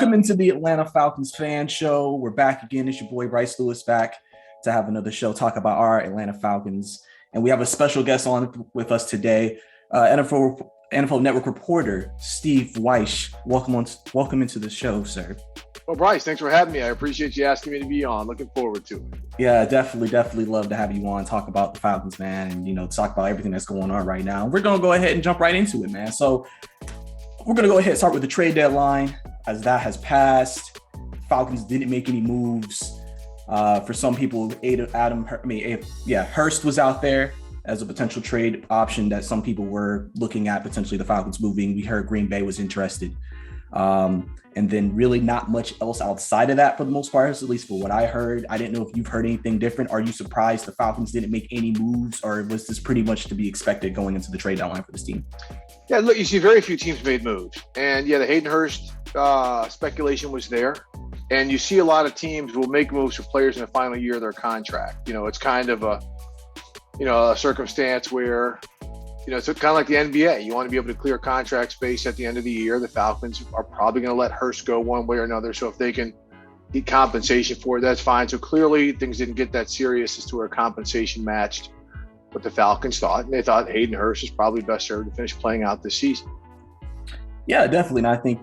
Welcome into the Atlanta Falcons Fan Show. We're back again. It's your boy Bryce Lewis back to have another show, talk about our Atlanta Falcons. And we have a special guest on with us today, NFL Network reporter Steve Wyche. Welcome into the show, sir. Well, Bryce, thanks for having me. I appreciate you asking me to be on. Looking forward to it. Yeah, definitely love to have you on, talk about the Falcons, man, and, talk about everything that's going on right now. We're going to go ahead and jump right into it, man. So we're going to go ahead and start with the trade deadline. As that has passed, Falcons didn't make any moves. For some people, Hurst was out there as a potential trade option that some people were looking at, potentially the Falcons moving. We heard Green Bay was interested. And then really not much else outside of that for the most part, at least for what I heard. I didn't know if you've heard anything different. Are you surprised the Falcons didn't make any moves, or was this pretty much to be expected going into the trade deadline for this team? Yeah, look, you see very few teams made moves. And yeah, the Hayden Hurst speculation was there. And you see a lot of teams will make moves for players in the final year of their contract. It's kind of a circumstance where, it's kind of like the NBA. You want to be able to clear contract space at the end of the year. The Falcons are probably going to let Hurst go one way or another. So if they can get compensation for it, that's fine. So clearly things didn't get that serious as to where compensation matched what the Falcons thought. And they thought Hayden Hurst is probably best served to finish playing out this season. Yeah, definitely. And I think,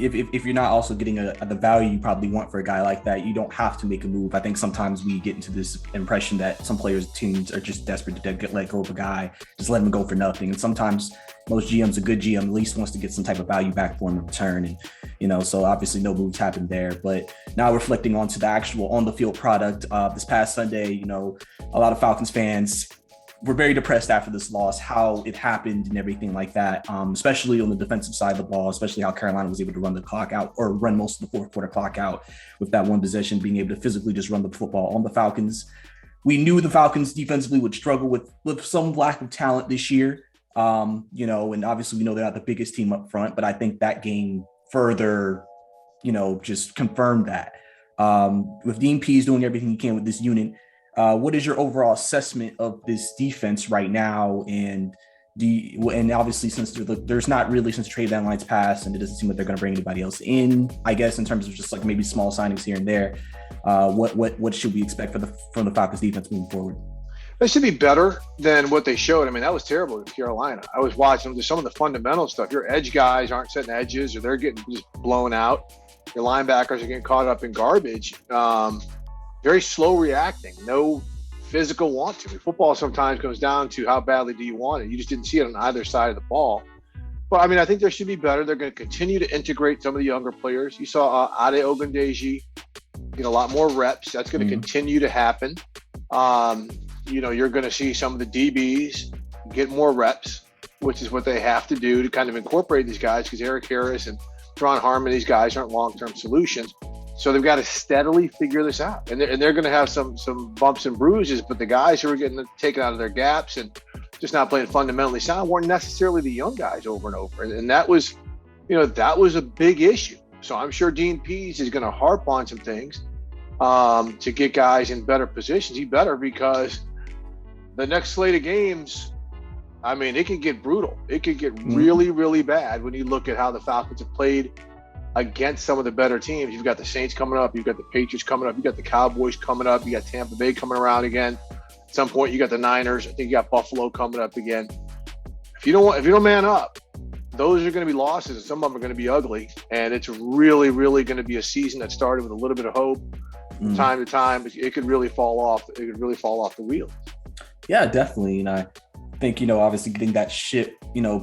if you're not also getting the value you probably want for a guy like that, you don't have to make a move. I think sometimes we get into this impression that some teams are just desperate to let go of a guy, just let him go for nothing. And sometimes most GMs, a good GM, at least wants to get some type of value back for him in return. And, so obviously no moves happened there. But now reflecting onto the actual on-the-field product, this past Sunday, a lot of Falcons fans were very depressed after this loss, how it happened and everything like that, especially on the defensive side of the ball, especially how Carolina was able to run the clock out or run most of the fourth quarter clock out with that one possession, being able to physically just run the football on the Falcons. We knew the Falcons defensively would struggle with some lack of talent this year, and obviously we know they're not the biggest team up front, but I think that game further, just confirmed that. With Dean Pease doing everything he can with this unit, what is your overall assessment of this defense right now? And obviously since there's not really, since trade deadline's passed and it doesn't seem like they're going to bring anybody else in, I guess, in terms of just like maybe small signings here and there, what should we expect from the Falcons defense moving forward? They should be better than what they showed. I mean, that was terrible with Carolina. I was watching some of the fundamental stuff. Your edge guys aren't setting edges, or they're getting just blown out. Your linebackers are getting caught up in garbage. Very slow reacting, no physical want to. Football sometimes comes down to how badly do you want it. You just didn't see it on either side of the ball. But, I think they should be better. They're going to continue to integrate some of the younger players. You saw Ade Ogundeji get a lot more reps. That's going to continue to happen. You're going to see some of the DBs get more reps, which is what they have to do to kind of incorporate these guys, because Eric Harris and Ron Harmon, these guys aren't long-term solutions. So they've got to steadily figure this out. And they're going to have some bumps and bruises, but the guys who are getting taken out of their gaps and just not playing fundamentally sound weren't necessarily the young guys over and over. And that was, that was a big issue. So I'm sure Dean Pease is going to harp on some things to get guys in better positions. He better, because the next slate of games, it could get brutal. It could get really, really bad when you look at how the Falcons have played against some of the better teams. You've got the Saints coming up, you've got the Patriots coming up, you've got the Cowboys coming up, you got Tampa Bay coming around again. At some point you got the Niners. I think you got Buffalo coming up again. If you don't man up, those are going to be losses, and some of them are going to be ugly. And it's really, really going to be a season that started with a little bit of hope. From time to time, it could really fall off. It could really fall off the wheel. Yeah, definitely. And I think, obviously getting that ship,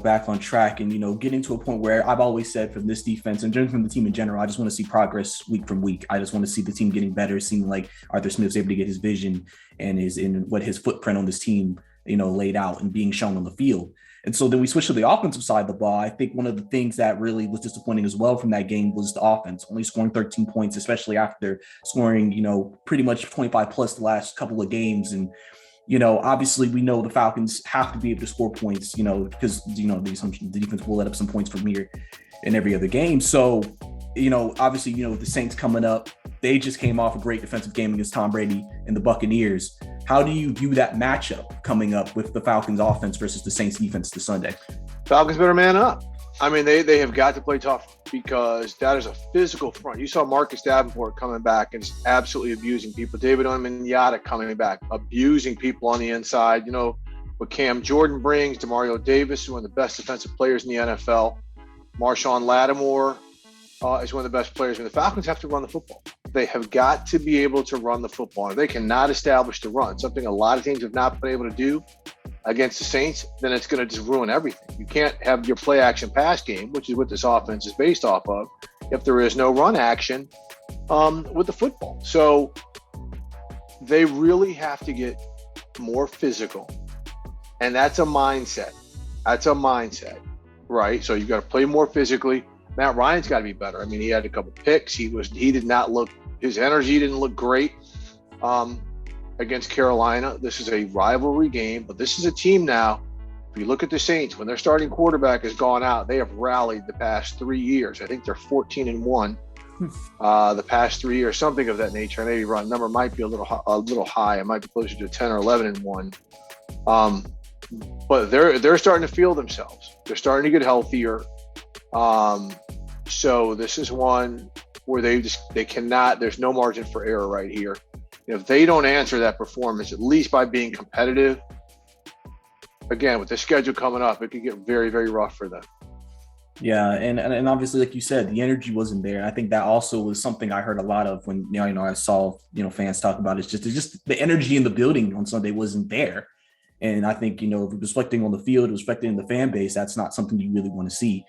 back on track and, getting to a point where I've always said from this defense and from the team in general, I just want to see progress week from week. I just want to see the team getting better, seeing like Arthur Smith's able to get his vision and what his footprint on this team, laid out and being shown on the field. And so then we switch to the offensive side of the ball. I think one of the things that really was disappointing as well from that game was the offense, only scoring 13 points, especially after scoring, pretty much 25 plus the last couple of games. And, obviously we know the Falcons have to be able to score points, because, the assumption the defense will let up some points from here in every other game. So, obviously, with the Saints coming up, they just came off a great defensive game against Tom Brady and the Buccaneers. How do you view that matchup coming up with the Falcons offense versus the Saints defense this Sunday? Falcons better man up. I mean, they have got to play tough because that is a physical front. You saw Marcus Davenport coming back and just absolutely abusing people. David Onyemata coming back, abusing people on the inside. You know, what Cam Jordan brings, DeMario Davis, one of the best defensive players in the NFL. Marshawn Lattimore is one of the best players. And the Falcons have to run the football. They have got to be able to run the football. If they cannot establish the run, something a lot of teams have not been able to do against the Saints, then it's going to just ruin everything. You can't have your play action pass game, which is what this offense is based off of, if there is no run action with the football. So they really have to get more physical. And that's a mindset. That's a mindset, right? So you've got to play more physically. Matt Ryan's got to be better. I mean, he had a couple picks. He did not look, his energy didn't look great against Carolina. This is a rivalry game, but this is a team now. If you look at the Saints, when their starting quarterback has gone out, they have rallied the past 3 years. I think they're 14-1 the past 3 years, something of that nature. Maybe run number might be a little high. It might be closer to 10 or 11-1. But they're starting to feel themselves. They're starting to get healthier. So this is one where they cannot, there's no margin for error right here. If they don't answer that performance, at least by being competitive, again, with the schedule coming up, it could get very, very rough for them. Yeah, and obviously, like you said, the energy wasn't there. I think that also was something I heard a lot of when I saw fans talk about it. It's just the energy in the building on Sunday wasn't there. And I think, reflecting on the field, reflecting in the fan base, that's not something you really want to see,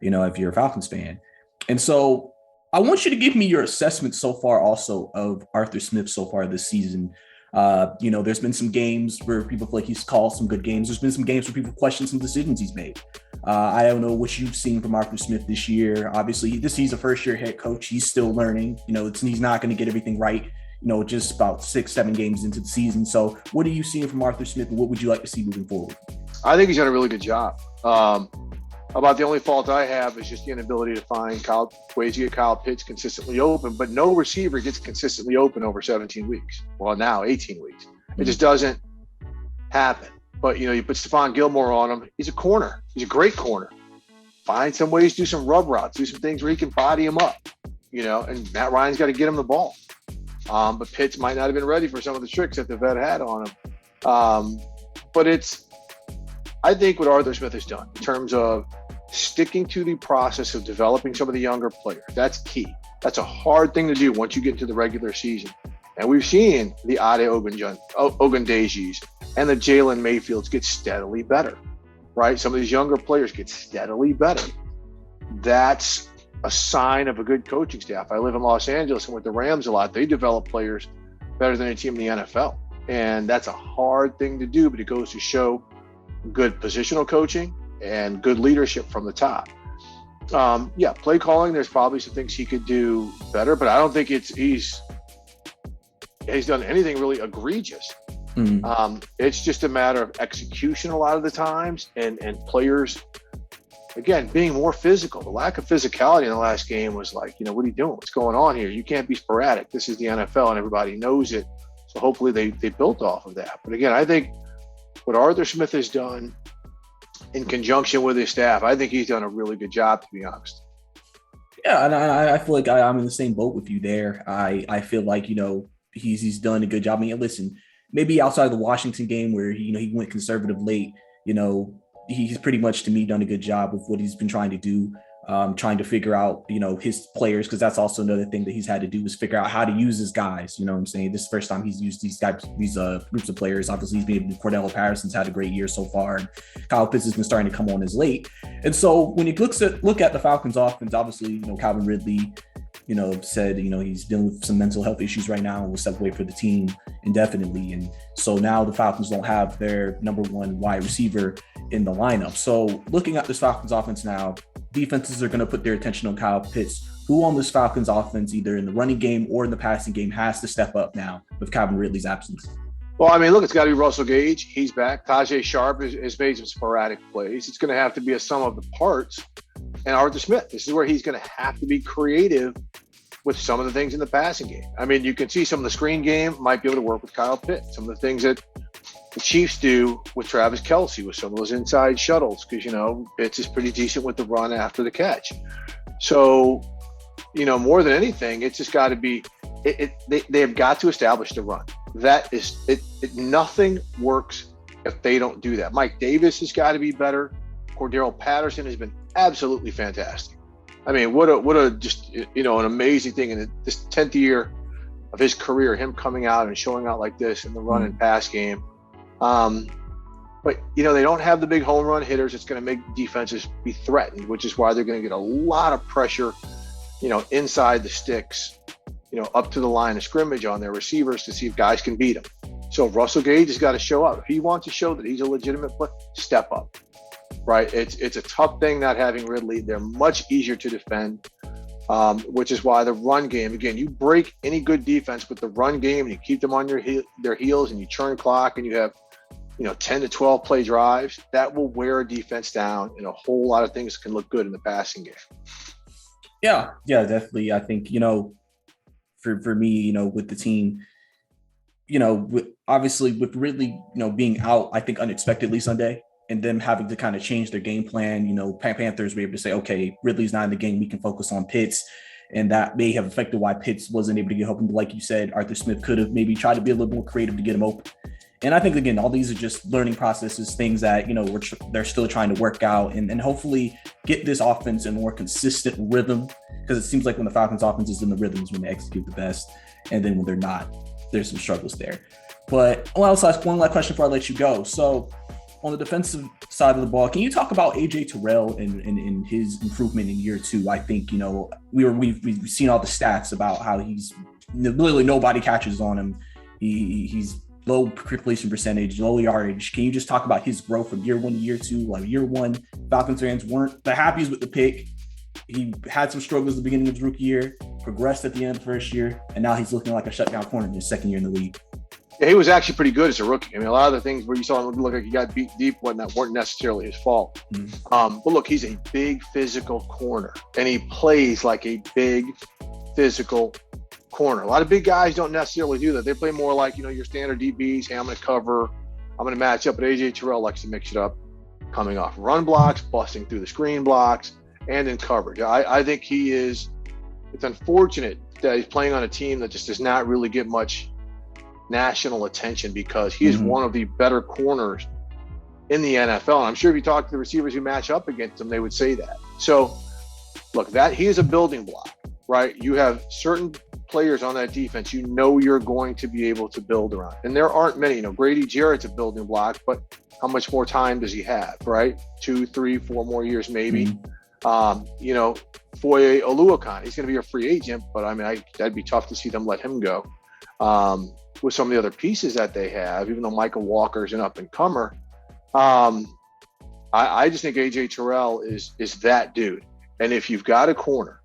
if you're a Falcons fan. And so I want you to give me your assessment so far also of Arthur Smith so far this season. There's been some games where people feel like he's called some good games. There's been some games where people question some decisions he's made. I don't know what you've seen from Arthur Smith this year. Obviously, he's a first-year head coach. He's still learning. He's not going to get everything right, just about 6-7 games into the season. So what are you seeing from Arthur Smith, and what would you like to see moving forward? I think he's done a really good job. About the only fault I have is just the inability to find ways to get Kyle Pitts consistently open, but no receiver gets consistently open over 17 weeks. Well, now 18 weeks. It just doesn't happen. But, you put Stephon Gilmore on him. He's a corner. He's a great corner. Find some ways, do some rub routes, do some things where he can body him up, and Matt Ryan's got to get him the ball. But Pitts might not have been ready for some of the tricks that the vet had on him. But I think what Arthur Smith has done in terms of sticking to the process of developing some of the younger players, that's key. That's a hard thing to do once you get into the regular season. And we've seen the Ade Ogundejis and the Jalen Mayfields get steadily better, right? Some of these younger players get steadily better. That's a sign of a good coaching staff. I live in Los Angeles and with the Rams a lot, they develop players better than any team in the NFL. And that's a hard thing to do, but it goes to show good positional coaching and good leadership from the top. Play calling, there's probably some things he could do better, but I don't think he's done anything really egregious. It's just a matter of execution a lot of the times and players, again, being more physical. The lack of physicality in the last game was like, what are you doing? What's going on here? You can't be sporadic. This is the NFL and everybody knows it. So hopefully they built off of that. But again, I think what Arthur Smith has done in conjunction with his staff, I think he's done a really good job, to be honest. Yeah, and I feel like I'm in the same boat with you there. I feel like, he's done a good job. I mean, listen, maybe outside of the Washington game where he went conservative late, he's pretty much, to me, done a good job with what he's been trying to do, trying to figure out, his players, because that's also another thing that he's had to do is figure out how to use his guys. You know what I'm saying? This is the first time he's used these guys, these groups of players. Obviously, he's been able to. Cordell Patterson's had a great year so far, and Kyle Pitts has been starting to come on as late. And so when you look at the Falcons offense, obviously, Calvin Ridley, said, he's dealing with some mental health issues right now and will step away for the team indefinitely. And so now the Falcons don't have their number one wide receiver in the lineup. So looking at this Falcons offense now, defenses are going to put their attention on Kyle Pitts, who on this Falcons offense, either in the running game or in the passing game, has to step up now with Calvin Ridley's absence. Well, I mean, look, it's got to be Russell Gage. He's back. Tajay Sharp has made some sporadic plays. It's going to have to be a sum of the parts. And Arthur Smith, this is where he's going to have to be creative with some of the things in the passing game. I mean, you can see some of the screen game might be able to work with Kyle Pitts. Some of the things that the Chiefs do with Travis Kelce with some of those inside shuttles, because, Pitts is pretty decent with the run after the catch. So, more than anything, it's just got to be, they have got to establish the run. That is, nothing works if they don't do that. Mike Davis has got to be better. Cordero Patterson has been absolutely fantastic. I mean, what a just, an amazing thing in this 10th year of his career, him coming out and showing out like this in the run and pass game. But, they don't have the big home run hitters. It's going to make defenses be threatened, which is why they're going to get a lot of pressure, inside the sticks, up to the line of scrimmage on their receivers to see if guys can beat them. So Russell Gage has got to show up. If he wants to show that he's a legitimate player, step up, right? It's a tough thing not having Ridley. They're much easier to defend, which is why the run game, again, you break any good defense with the run game and you keep them on their heels and you churn clock and you have 10 to 12 play drives, that will wear a defense down, and a whole lot of things can look good in the passing game. Yeah, definitely. I think, for me, with the team, obviously with Ridley, being out, I think unexpectedly Sunday, and them having to kind of change their game plan, Panthers were able to say, okay, Ridley's not in the game, we can focus on Pitts. And that may have affected why Pitts wasn't able to get open. But like you said, Arthur Smith could have maybe tried to be a little more creative to get him open. And I think, again, all these are just learning processes, things that, they're still trying to work out and hopefully get this offense in more consistent rhythm, because it seems like when the Falcons offense is in the rhythms when they execute the best. And then when they're not, there's some struggles there. But I'll also ask one last question before I let you go. So on the defensive side of the ball, can you talk about AJ Terrell and his improvement in year two? I think, we've seen all the stats about how he's literally nobody catches on him. He's low completion percentage, low yardage. Can you just talk about his growth from year one to year two? Like year one, Falcons fans weren't the happiest with the pick. He had some struggles at the beginning of his rookie year, progressed at the end of the first year, and now he's looking like a shutdown corner in his second year in the league. Yeah, he was actually pretty good as a rookie. I mean, a lot of the things where you saw him look like he got beat deep weren't necessarily his fault. Mm-hmm. But look, he's a big physical corner, and he plays like a big physical corner. A lot of big guys don't necessarily do that. They play more like, your standard DBs. Hey, I'm going to cover, I'm going to match up. But AJ Terrell likes to mix it up, coming off run blocks, busting through the screen blocks, and in coverage. I think it's unfortunate that he's playing on a team that just does not really get much national attention, because he is one of the better corners in the NFL. And I'm sure if you talk to the receivers who match up against him, they would say that. So look, he is a building block, right? You have certain players on that defense you're going to be able to build around, and there aren't many. Grady Jarrett's a building block, but how much more time does he have, right? 2, 3, 4 more years maybe. Foye Oluokun, he's going to be a free agent, but I mean, that'd be tough to see them let him go with some of the other pieces that they have, even though Michael Walker's an up-and-comer. I just think AJ Terrell is that dude. And if you've got a corner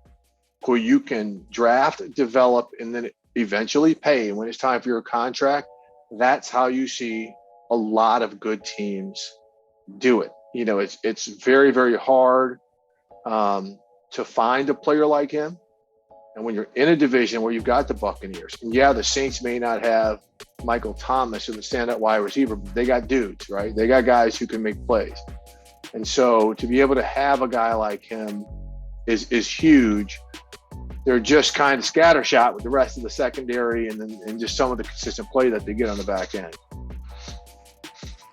who you can draft, develop, and then eventually pay when it's time for your contract, that's how you see a lot of good teams do it. It's very, very hard to find a player like him. And when you're in a division where you've got the Buccaneers, and the Saints may not have Michael Thomas or the standout wide receiver, but they got dudes, right? They got guys who can make plays. And so to be able to have a guy like him is huge. They're just kind of scattershot with the rest of the secondary and just some of the consistent play that they get on the back end.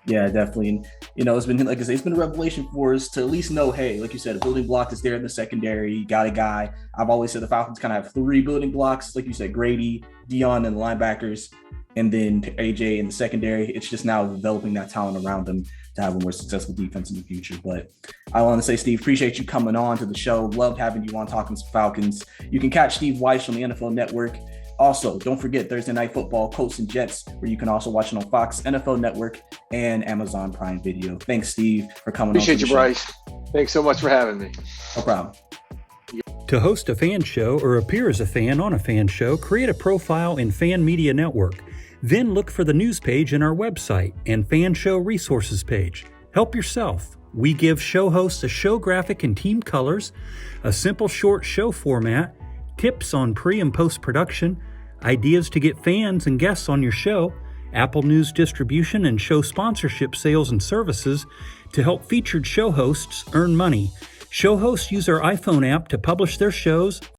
Yeah, definitely. And, it's been, like I say, it's been a revelation for us to at least know, hey, like you said, a building block is there in the secondary. You got a guy. I've always said the Falcons kind of have 3 building blocks. Like you said, Grady, Dion, and the linebackers, and then AJ in the secondary. It's just now developing that talent around them to have a more successful defense in the future. But I want to say, Steve, appreciate you coming on to the show. Loved having you on talking Falcons. You can catch Steve Wyche on the NFL Network. Also, don't forget Thursday Night Football, Colts and Jets, where you can also watch it on Fox, NFL Network, and Amazon Prime Video. Thanks, Steve, for coming on. Appreciate you, Bryce. Thanks so much for having me. No problem. To host a fan show or appear as a fan on a fan show, create a profile in Fan Media Network. Then look for the news page in our website and fan show resources page. Help yourself. We give show hosts a show graphic and team colors, a simple short show format, tips on pre- and post-production, ideas to get fans and guests on your show, Apple News distribution, and show sponsorship sales and services to help featured show hosts earn money. Show hosts use our iPhone app to publish their shows,